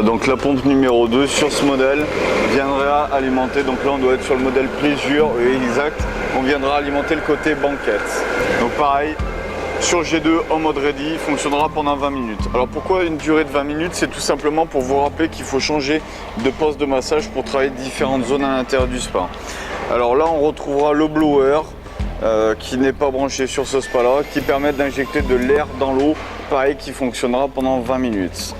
Donc la pompe numéro 2 sur ce modèle viendra alimenter, donc là on doit être sur le modèle Pleasure, oui, exact, on viendra alimenter le côté banquette. Donc pareil, sur le G2 en mode ready, il fonctionnera pendant 20 minutes. Alors pourquoi une durée de 20 minutes? C'est tout simplement pour vous rappeler qu'il faut changer de poste de massage pour travailler différentes zones à l'intérieur du spa. Alors là on retrouvera le blower qui n'est pas branché sur ce spa là, qui permet d'injecter de l'air dans l'eau, pareil, qui fonctionnera pendant 20 minutes.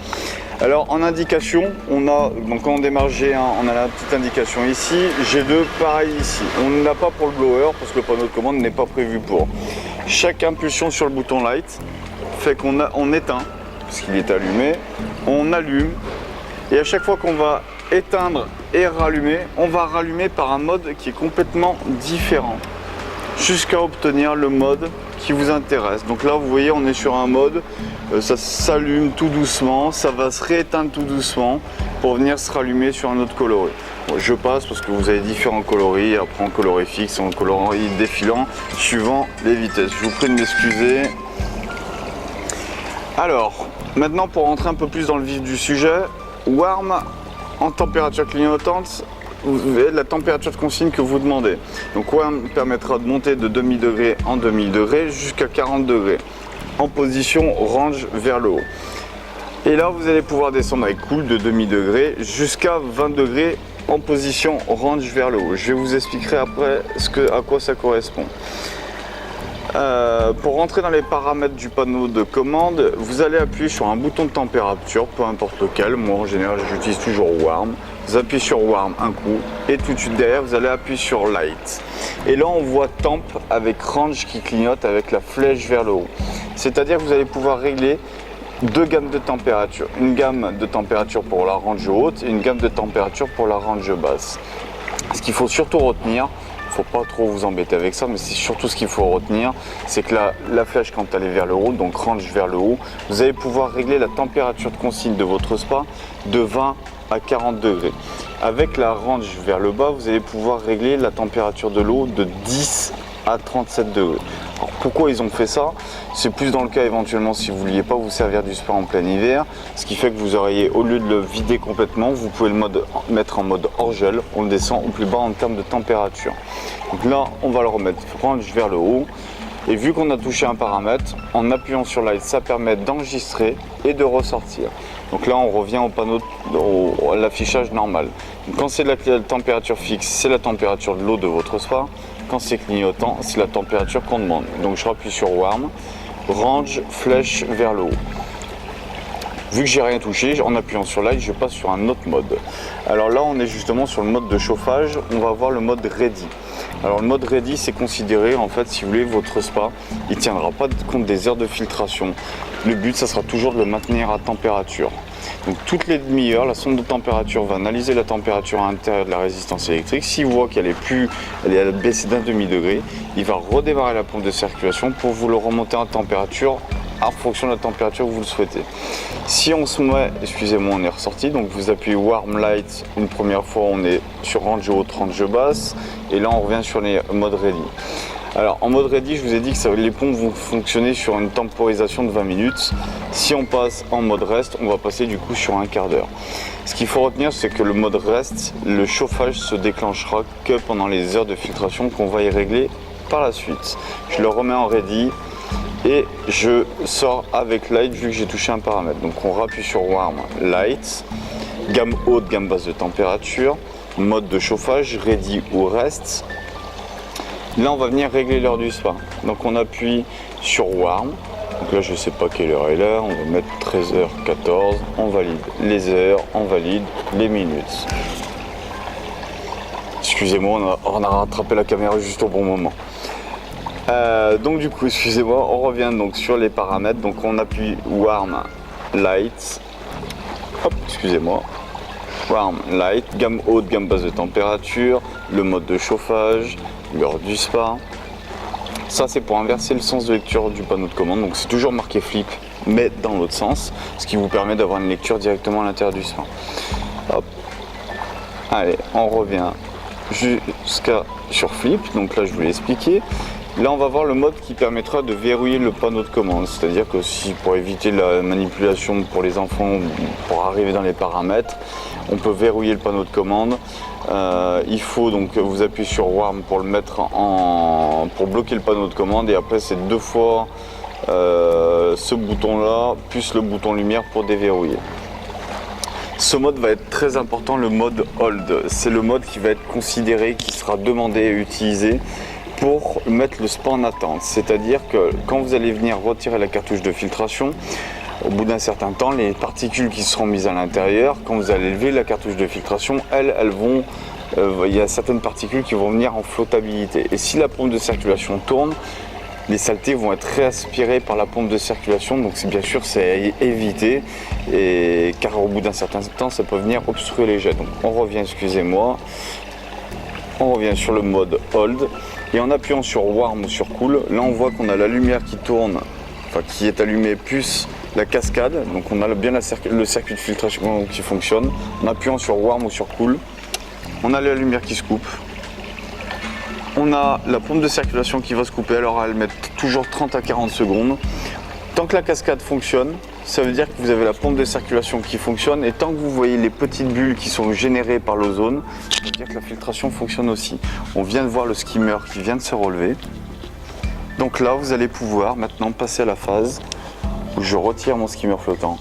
Alors en indication, on a, donc quand on démarre G1, on a la petite indication ici, G2 pareil ici. On ne l'a pas pour le blower parce que le panneau de commande n'est pas prévu pour. Chaque impulsion sur le bouton light fait qu'on éteint, parce qu'il est allumé, on allume, et à chaque fois qu'on va éteindre et rallumer, on va rallumer par un mode qui est complètement différent, jusqu'à obtenir le mode qui vous intéresse. Donc là vous voyez, on est sur un mode, ça s'allume tout doucement, ça va se rééteindre tout doucement pour venir se rallumer sur un autre coloris. Bon, je passe parce que vous avez différents coloris, après en coloris fixe, en coloris défilant, suivant les vitesses. Je vous prie de m'excuser. Alors, maintenant pour rentrer un peu plus dans le vif du sujet, warm en température clignotante, vous avez la température de consigne que vous demandez. Donc warm permettra de monter de demi-degré en demi-degré jusqu'à 40 degrés en position range vers le haut. Et là vous allez pouvoir descendre avec cool de demi-degré jusqu'à 20 degrés en position range vers le haut. Je vous expliquerai après à quoi ça correspond. Pour rentrer dans les paramètres du panneau de commande, vous allez appuyer sur un bouton de température, peu importe lequel. Moi en général j'utilise toujours warm. Vous appuyez sur warm un coup et tout de suite derrière vous allez appuyer sur light. Et là on voit temp avec range qui clignote avec la flèche vers le haut. C'est-à-dire que vous allez pouvoir régler deux gammes de température. Une gamme de température pour la range haute et une gamme de température pour la range basse. Ce qu'il faut surtout retenir, il ne faut pas trop vous embêter avec ça, mais c'est surtout ce qu'il faut retenir, c'est que la flèche quand elle est vers le haut, donc range vers le haut, vous allez pouvoir régler la température de consigne de votre spa de 20 à 40 degrés. Avec la range vers le bas, vous allez pouvoir régler la température de l'eau de 10 à 37 degrés. Alors pourquoi ils ont fait ça? C'est plus dans le cas éventuellement si vous ne vouliez pas vous servir du spa en plein hiver, ce qui fait que vous auriez, au lieu de le vider complètement, vous pouvez le mettre en mode hors gel, on le descend au plus bas en termes de température. Donc là on va le remettre range vers le haut, et vu qu'on a touché un paramètre, en appuyant sur light, ça permet d'enregistrer et de ressortir. Donc là on revient au panneau, à l'affichage normal. Donc, quand c'est la température fixe, c'est la température de l'eau de votre spa. Quand c'est clignotant, c'est la température qu'on demande. Donc je rappuie sur warm, range, flèche vers le haut. Vu que j'ai rien touché, en appuyant sur light, je passe sur un autre mode. Alors là, on est justement sur le mode de chauffage. On va voir le mode ready. Alors le mode ready, c'est considéré, en fait, si vous voulez, votre spa, il ne tiendra pas compte des heures de filtration. Le but, ça sera toujours de le maintenir à température. Donc toutes les demi-heures, la sonde de température va analyser la température à l'intérieur de la résistance électrique. S'il voit qu'elle est baissée d'un demi-degré, il va redémarrer la pompe de circulation pour vous le remonter en température en fonction de la température que vous le souhaitez. Si on se met, excusez-moi, on est ressorti, donc vous appuyez warm light une première fois, on est sur range haute, range basse, et là on revient sur les modes ready. Alors en mode ready, je vous ai dit que les pompes vont fonctionner sur une temporisation de 20 minutes. Si on passe en mode rest, on va passer du coup sur un quart d'heure. Ce qu'il faut retenir, c'est que le mode rest, le chauffage se déclenchera que pendant les heures de filtration qu'on va y régler par la suite. Je le remets en ready et je sors avec light vu que j'ai touché un paramètre. Donc on rappuie sur warm, light, gamme haute, gamme basse de température, mode de chauffage, ready ou rest. Là on va venir régler l'heure du spa. Donc on appuie sur warm. Donc là je ne sais pas quelle heure est l'heure, on va mettre 13h14, on valide les heures, on valide les minutes. Excusez-moi, on a rattrapé la caméra juste au bon moment. Donc du coup, excusez-moi, on revient donc sur les paramètres. Donc on appuie warm, light, hop, excusez-moi, warm, light, gamme haute, gamme basse de température, le mode de chauffage, l'heure du spa. Ça c'est pour inverser le sens de lecture du panneau de commande, donc c'est toujours marqué flip mais dans l'autre sens, ce qui vous permet d'avoir une lecture directement à l'intérieur du spa. Hop. Allez, on revient jusqu'à sur flip, donc là je vous l'ai expliqué. Là on va voir le mode qui permettra de verrouiller le panneau de commande, c'est-à-dire que si pour éviter la manipulation pour les enfants, pour arriver dans les paramètres, on peut verrouiller le panneau de commande. Il faut donc vous appuyer sur WARM pour le mettre pour bloquer le panneau de commande, et après c'est 2 fois ce bouton là plus le bouton lumière pour déverrouiller. Ce mode va être très important, le mode Hold. C'est le mode qui va être considéré, qui sera demandé et utilisé pour mettre le spa en attente. C'est-à-dire que quand vous allez venir retirer la cartouche de filtration, au bout d'un certain temps, les particules qui seront mises à l'intérieur, quand vous allez lever la cartouche de filtration, elles vont, il y a certaines particules qui vont venir en flottabilité. Et si la pompe de circulation tourne, les saletés vont être réaspirées par la pompe de circulation, donc bien sûr c'est à éviter, car au bout d'un certain temps ça peut venir obstruer les jets. Donc on revient, excusez-moi, on revient sur le mode Hold, et en appuyant sur Warm ou sur Cool, là on voit qu'on a la lumière qui tourne, enfin qui est allumée, plus la cascade, donc on a bien le circuit de filtration qui fonctionne. En appuyant sur Warm ou sur Cool, on a la lumière qui se coupe. On a la pompe de circulation qui va se couper, alors elle met toujours 30 à 40 secondes. Tant que la cascade fonctionne, ça veut dire que vous avez la pompe de circulation qui fonctionne, et tant que vous voyez les petites bulles qui sont générées par l'ozone, ça veut dire que la filtration fonctionne aussi. On vient de voir le skimmer qui vient de se relever. Donc là, vous allez pouvoir maintenant passer à la phase où je retire mon skimmer flottant.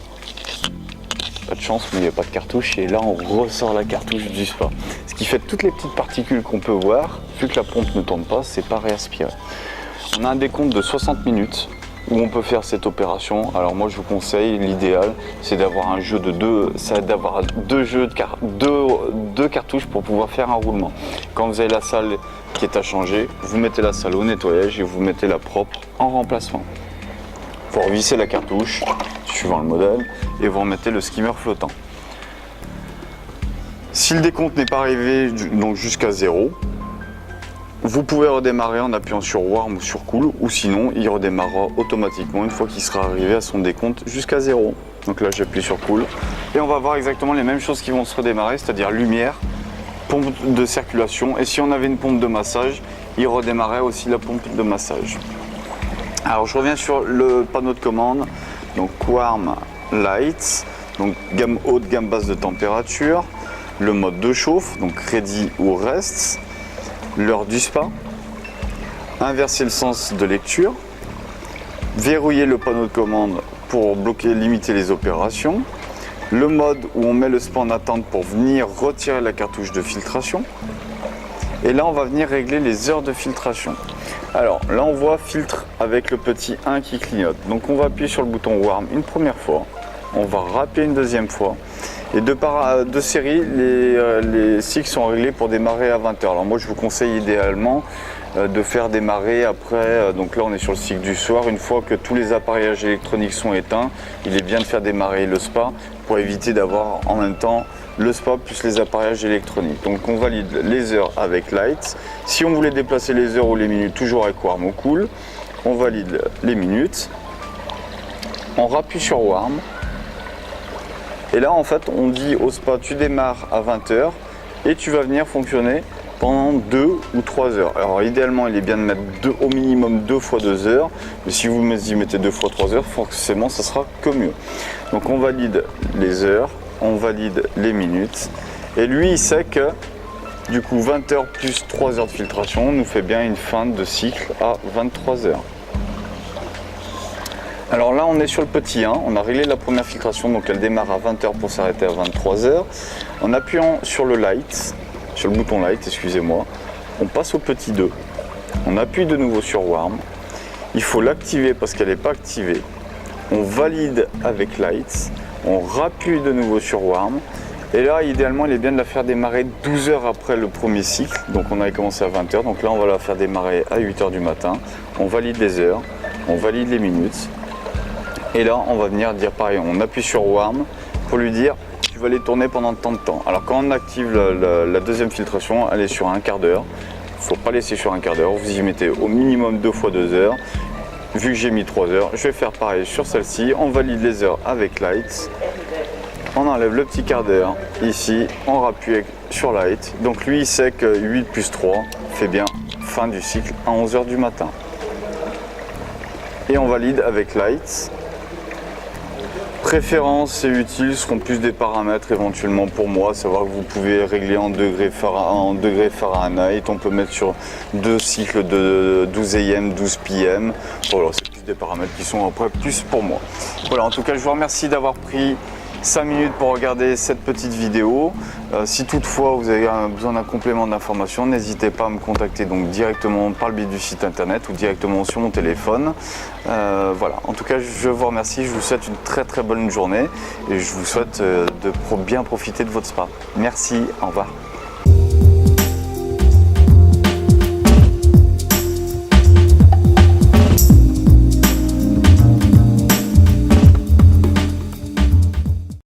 Pas de chance, mais il n'y a pas de cartouche, et là on ressort la cartouche du spa. Ce qui fait que toutes les petites particules qu'on peut voir, vu que la pompe ne tourne pas, c'est pas réaspiré. On a un décompte de 60 minutes où on peut faire cette opération. Alors moi je vous conseille, l'idéal c'est d'avoir un jeu de deux cartouches pour pouvoir faire un roulement. Quand vous avez la salle qui est à changer, vous mettez la salle au nettoyage et vous mettez la propre en remplacement. Vous revissez la cartouche suivant le modèle et vous remettez le skimmer flottant. Si le décompte n'est pas arrivé donc jusqu'à 0, vous pouvez redémarrer en appuyant sur Warm ou sur Cool, ou sinon il redémarrera automatiquement une fois qu'il sera arrivé à son décompte jusqu'à 0. Donc là j'appuie sur Cool et on va voir exactement les mêmes choses qui vont se redémarrer, c'est-à-dire lumière, pompe de circulation, et si on avait une pompe de massage, il redémarrait aussi la pompe de massage. Alors je reviens sur le panneau de commande, donc Warm Lights, donc gamme haute, gamme basse de température, le mode de chauffe, donc Ready ou Rest, l'heure du spa, inverser le sens de lecture, verrouiller le panneau de commande pour bloquer, limiter les opérations, le mode où on met le spa en attente pour venir retirer la cartouche de filtration, et là on va venir régler les heures de filtration. Alors là on voit filtre avec le petit 1 qui clignote, donc on va appuyer sur le bouton Warm une première fois, on va rappeler une deuxième fois, et de série les cycles sont réglés pour démarrer à 20h. Alors moi je vous conseille idéalement de faire démarrer après, donc là on est sur le cycle du soir, une fois que tous les appareillages électroniques sont éteints, il est bien de faire démarrer le spa pour éviter d'avoir en même temps le spa plus les appareillages électroniques. Donc on valide les heures avec Lights. Si on voulait déplacer les heures ou les minutes, toujours avec Warm ou Cool, on valide les minutes, on rappuie sur Warm, et là en fait on dit au spa tu démarres à 20h et tu vas venir fonctionner pendant 2 ou 3 heures. Alors idéalement il est bien de mettre au minimum 2 fois 2 heures, mais si vous y mettez 2 fois 3 heures, forcément ça sera que mieux. Donc on valide les heures, on valide les minutes, et lui il sait que du coup 20 heures plus 3 heures de filtration nous fait bien une fin de cycle à 23 heures. Alors là on est sur le petit 1, on a réglé la première filtration, donc elle démarre à 20h pour s'arrêter à 23h. En appuyant sur le light, sur le bouton light, excusez-moi, on passe au petit 2. On appuie de nouveau sur Warm, il faut l'activer parce qu'elle n'est pas activée. On valide avec light, on rappuie de nouveau sur Warm, et là idéalement il est bien de la faire démarrer 12 heures après le premier cycle, donc on avait commencé à 20h, donc là on va la faire démarrer à 8h du matin. On valide les heures, on valide les minutes. Et là, on va venir dire pareil, on appuie sur Warm pour lui dire tu vas les tourner pendant tant de temps. Alors quand on active la deuxième filtration, elle est sur un quart d'heure. Il ne faut pas laisser sur un quart d'heure, vous y mettez au minimum 2 fois 2 heures. Vu que j'ai mis 3 heures, je vais faire pareil sur celle-ci. On valide les heures avec Light. On enlève le petit quart d'heure ici, on rappuie sur Light. Donc lui, il sait que 8 plus 3 fait bien fin du cycle à 11h du matin. et on valide avec Light. Préférences et utiles seront plus des paramètres éventuellement pour moi, savoir que vous pouvez régler en degrés Fahrenheit, on peut mettre sur 2 cycles de 12 AM, 12 PM, voilà, c'est plus des paramètres qui sont après plus pour moi. Voilà, en tout cas je vous remercie d'avoir pris 5 minutes pour regarder cette petite vidéo. Si toutefois vous avez besoin d'un complément d'information, n'hésitez pas à me contacter donc directement par le biais du site internet ou directement sur mon téléphone. Voilà, en tout cas je vous remercie, je vous souhaite une très bonne journée et je vous souhaite de bien profiter de votre spa. Merci, au revoir.